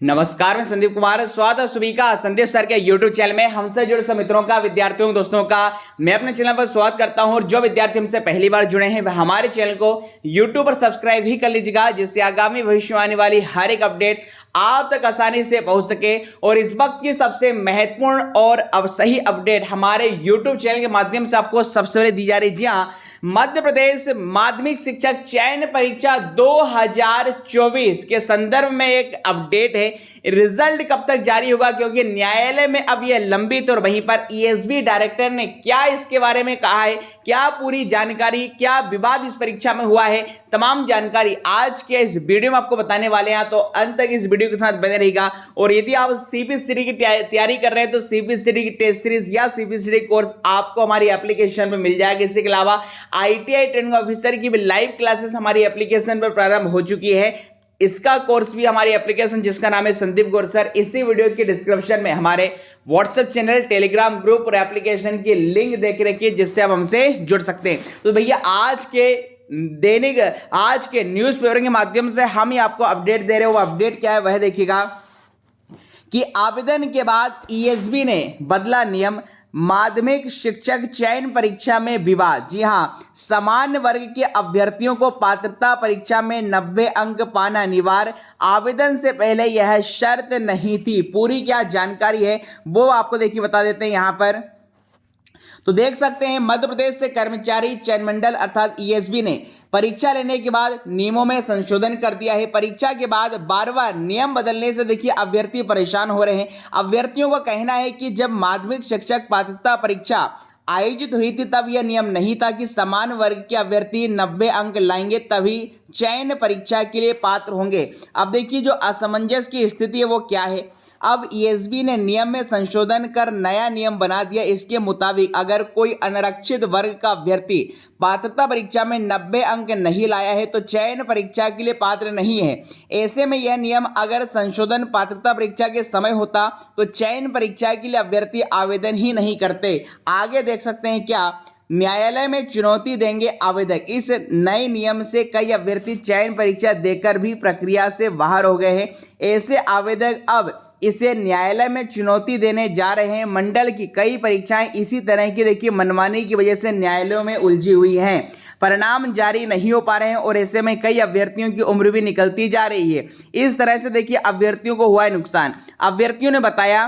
नमस्कार, मैं संदीप कुमार। स्वागत है सभी का संदीप सर के YouTube चैनल में। हमसे जुड़े सब मित्रों का, विद्यार्थियों दोस्तों का मैं अपने चैनल पर स्वागत करता हूं। और जो विद्यार्थी हमसे पहली बार जुड़े हैं वह हमारे चैनल को YouTube पर सब्सक्राइब ही कर लीजिएगा, जिससे आगामी भविष्य में आने वाली हर एक अपडेट आप तक आसानी से पहुंच सके। और इस वक्त की सबसे महत्वपूर्ण और अब सही अपडेट हमारे YouTube चैनल के माध्यम से आपको सबसे पहले दी जा रही है। जी हाँ, मध्य प्रदेश माध्यमिक शिक्षक चयन परीक्षा 2024 के संदर्भ में एक अपडेट है। रिजल्ट कब तक जारी होगा, क्योंकि न्यायालय में अब यह लंबित, और वहीं पर ईएसबी डायरेक्टर ने क्या इसके बारे में कहा है, क्या पूरी जानकारी, क्या विवाद इस परीक्षा में हुआ है, तमाम जानकारी आज के इस वीडियो में आपको बताने वाले हैं। तो अंत तक इस वीडियो के साथ बने रहिएगा। और यदि आप सीपीसीटी की तैयारी कर रहे हैं तो सीपीसीटी की टेस्ट सीरीज या सीपीसीटी कोर्स आपको हमारी एप्लीकेशन में मिल जाएगा। इसके अलावा आईटीआई ट्रेनिंग ऑफिसर की भी लाइव क्लासेस हमारी एप्लीकेशन पर प्रारंभ हो चुकी है। इसका कोर्स भी हमारी एप्लीकेशन, जिसका नाम है संदीप गौर सर, इसी वीडियो के डिस्क्रिप्शन में हमारे व्हाट्सएप चैनल, टेलीग्राम ग्रुप और एप्लीकेशन की लिंक देख रखिए, जिससे आप हमसे जुड़ सकते हैं। तो भैया आज के न्यूज़पेपर के माध्यम से हम ही आपको अपडेट दे रहे हैं। वो अपडेट क्या है वह देखिएगा कि आवेदन के बाद ईएसबी ने बदला नियम, माध्यमिक शिक्षक चयन परीक्षा में विवाद। जी हां, सामान्य वर्ग के अभ्यर्थियों को पात्रता परीक्षा में 90 अंक पाना अनिवार्य। आवेदन से पहले यह शर्त नहीं थी। पूरी क्या जानकारी है वो आपको देखिए बता देते हैं यहां पर। तो देख सकते हैं, मध्य प्रदेश से कर्मचारी चयन मंडल अर्थात ईएसबी ने परीक्षा लेने के बाद नियमों में संशोधन कर दिया है। परीक्षा के बाद बार-बार नियम बदलने से देखिए अभ्यर्थी परेशान हो रहे हैं। अभ्यर्थियों का कहना है कि जब माध्यमिक शिक्षक पात्रता परीक्षा आयोजित हुई थी तब यह नियम नहीं था कि समान वर्ग के अभ्यर्थी 90 अंक लाएंगे तभी चयन परीक्षा के लिए पात्र होंगे। अब देखिए जो असमंजस की स्थिति है वो क्या है। अब ईएसबी ने नियम में संशोधन कर नया नियम बना दिया। इसके मुताबिक अगर कोई अनारक्षित वर्ग का अभ्यर्थी पात्रता परीक्षा में 90 अंक नहीं लाया है तो चयन परीक्षा के लिए पात्र नहीं है। ऐसे में यह नियम अगर संशोधन पात्रता परीक्षा के समय होता तो चयन परीक्षा के लिए अभ्यर्थी आवेदन ही नहीं करते। आगे देख सकते हैं क्या, न्यायालय में चुनौती देंगे आवेदक। इस नए नियम से कई अभ्यर्थी चयन परीक्षा देकर भी प्रक्रिया से बाहर हो गए हैं। ऐसे आवेदक अब इसे न्यायालय में चुनौती देने जा रहे हैं। मंडल की कई परीक्षाएं इसी तरह की देखिए मनमानी की वजह से न्यायालयों में उलझी हुई हैं, परिणाम जारी नहीं हो पा रहे हैं और ऐसे में कई अभ्यर्थियों की उम्र भी निकलती जा रही है। इस तरह से देखिए अभ्यर्थियों को हुआ है नुकसान। अभ्यर्थियों ने बताया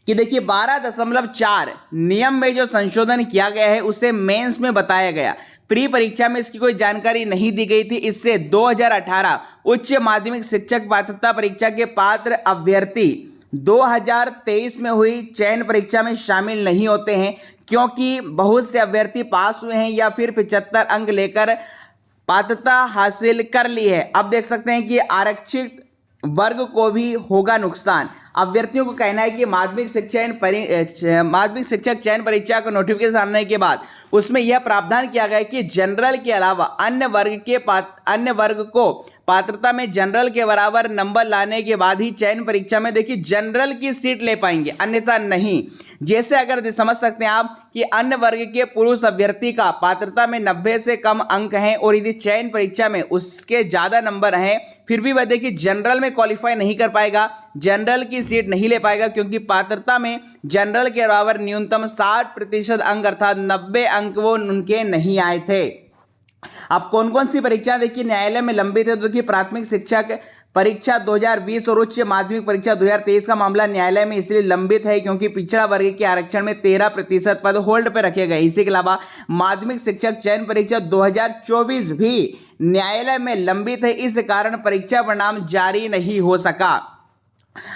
कि देखिए 12.4 नियम में जो संशोधन किया गया है उसे मेंस में बताया गया, प्री परीक्षा में इसकी कोई जानकारी नहीं दी गई थी। इससे 2018 उच्च माध्यमिक शिक्षक पात्रता परीक्षा के पात्र अभ्यर्थी 2023 में हुई चयन परीक्षा में शामिल नहीं होते हैं, क्योंकि बहुत से अभ्यर्थी पास हुए हैं या फिर 75 अंक लेकर पात्रता हासिल कर ली है। अब देख सकते हैं कि आरक्षित वर्ग को भी होगा नुकसान। अभ्यर्थियों को कहना है कि माध्यमिक शिक्षक चयन परीक्षा का नोटिफिकेशन आने के बाद उसमें यह प्रावधान किया गया है कि जनरल के अलावा अन्य वर्ग को पात्रता में जनरल के बराबर नंबर लाने के बाद ही चयन परीक्षा में देखिए जनरल की सीट ले पाएंगे, अन्यथा नहीं। जैसे अगर समझ सकते हैं आप कि अन्य वर्ग के पुरुष अभ्यर्थी का पात्रता में 90 से कम अंक हैं और यदि चयन परीक्षा में उसके ज़्यादा नंबर हैं फिर भी वह देखिए जनरल में क्वालिफाई नहीं कर पाएगा, जनरल की सीट नहीं ले पाएगा, क्योंकि पात्रता में जनरल के बराबर न्यूनतम 60% अंक अर्थात 90 अंक वो उनके नहीं आए थे। अब कौन कौन सी परीक्षा देखिए न्यायालय में लंबित है। तो देखिए प्राथमिक शिक्षक परीक्षा 2020 और उच्च माध्यमिक परीक्षा 2023 का मामला न्यायालय में इसलिए लंबित है क्योंकि पिछड़ा वर्ग के आरक्षण में 13% पद होल्ड पर रखे गए। इसी के अलावा माध्यमिक शिक्षक चयन परीक्षा 2024 भी न्यायालय में लंबित है, इस कारण परीक्षा परिणाम जारी नहीं हो सका।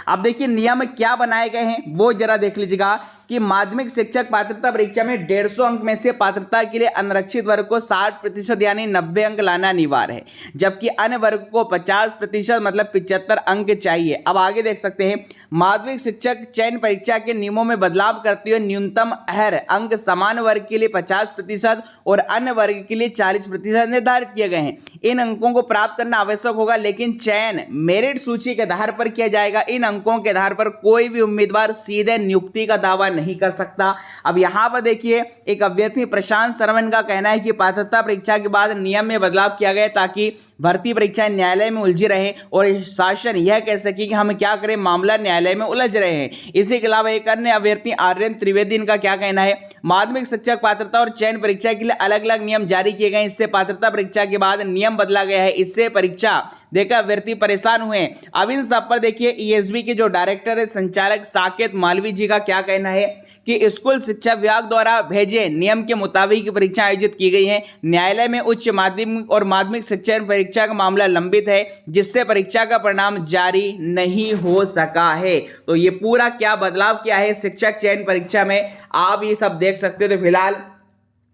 अब देखिए नियम क्या बनाए गए हैं वो जरा देख लीजिएगा कि माध्यमिक शिक्षक पात्रता परीक्षा में 150 अंक में से पात्रता के लिए अनारक्षित वर्ग को 60% यानी 90 अंक लाना अनिवार्य है, जबकि अन्य वर्ग को 50% मतलब 75 अंक चाहिए। अब आगे देख सकते हैं, माध्यमिक शिक्षक चयन परीक्षा के नियमों में बदलाव करते हुए न्यूनतम हर अंक समान वर्ग के लिए 50% और अन्य वर्ग के लिए 40% निर्धारित किए गए हैं। इन अंकों को प्राप्त करना आवश्यक होगा, लेकिन चयन मेरिट सूची के आधार पर किया जाएगा। इन अंकों के आधार पर कोई भी उम्मीदवार सीधे नियुक्ति का दावा नहीं कर सकता। अब यहाँ पर देखिए एक अभ्यर्थी प्रशांत सरवन का कहना है कि पात्रता परीक्षा के बाद नियम में बदलाव किया गया ताकि भर्ती परीक्षाएं न्यायालय में उलझी रहे और शासन यह कह सके कि हम क्या करें, मामला न्यायालय में उलझ रहे हैं। इसी के अलावा एक अन्य अभ्यर्थी आर्यन त्रिवेदी का क्या कहना है, माध्यमिक शिक्षक पात्रता और चयन परीक्षा के लिए अलग अलग नियम जारी किए गए, इससे पात्रता परीक्षा के बाद नियम बदला गया है, इससे परीक्षा देखकर अभ्यर्थी परेशान हुए। अब इन सब पर देखिए ईएसबी के जो डायरेक्टर है संचालक साकेत मालवी जी का क्या कहना है कि स्कूल शिक्षा विभाग द्वारा भेजे नियम के मुताबिक परीक्षा आयोजित की गई है। न्यायालय में उच्च माध्यमिक और माध्यमिक शिक्षण परीक्षा का मामला लंबित है, जिससे परीक्षा का परिणाम जारी नहीं हो सका है। तो ये पूरा क्या बदलाव किया है शिक्षक चयन परीक्षा में, आप ये सब देख सकते हो। तो फिलहाल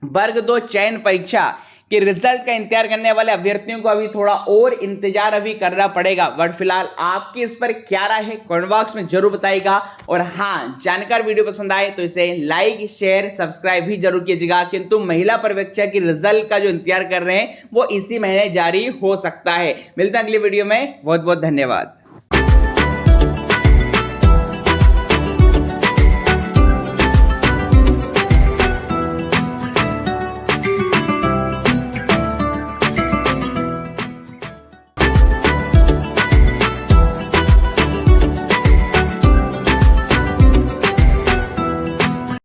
वर्ग 2 चयन परीक्षा कि रिजल्ट का इंतजार करने वाले अभ्यर्थियों को अभी थोड़ा और इंतजार अभी करना पड़ेगा। बट फिलहाल आपकी इस पर क्या राय है कमेंट बॉक्स में जरूर बताइएगा। और हाँ, जानकार वीडियो पसंद आए तो इसे लाइक शेयर सब्सक्राइब भी जरूर कीजिएगा। किंतु महिला पर्यवेक्षक की रिजल्ट का जो इंतजार कर रहे हैं वो इसी महीने जारी हो सकता है। मिलते हैं अगली वीडियो में, बहुत बहुत धन्यवाद।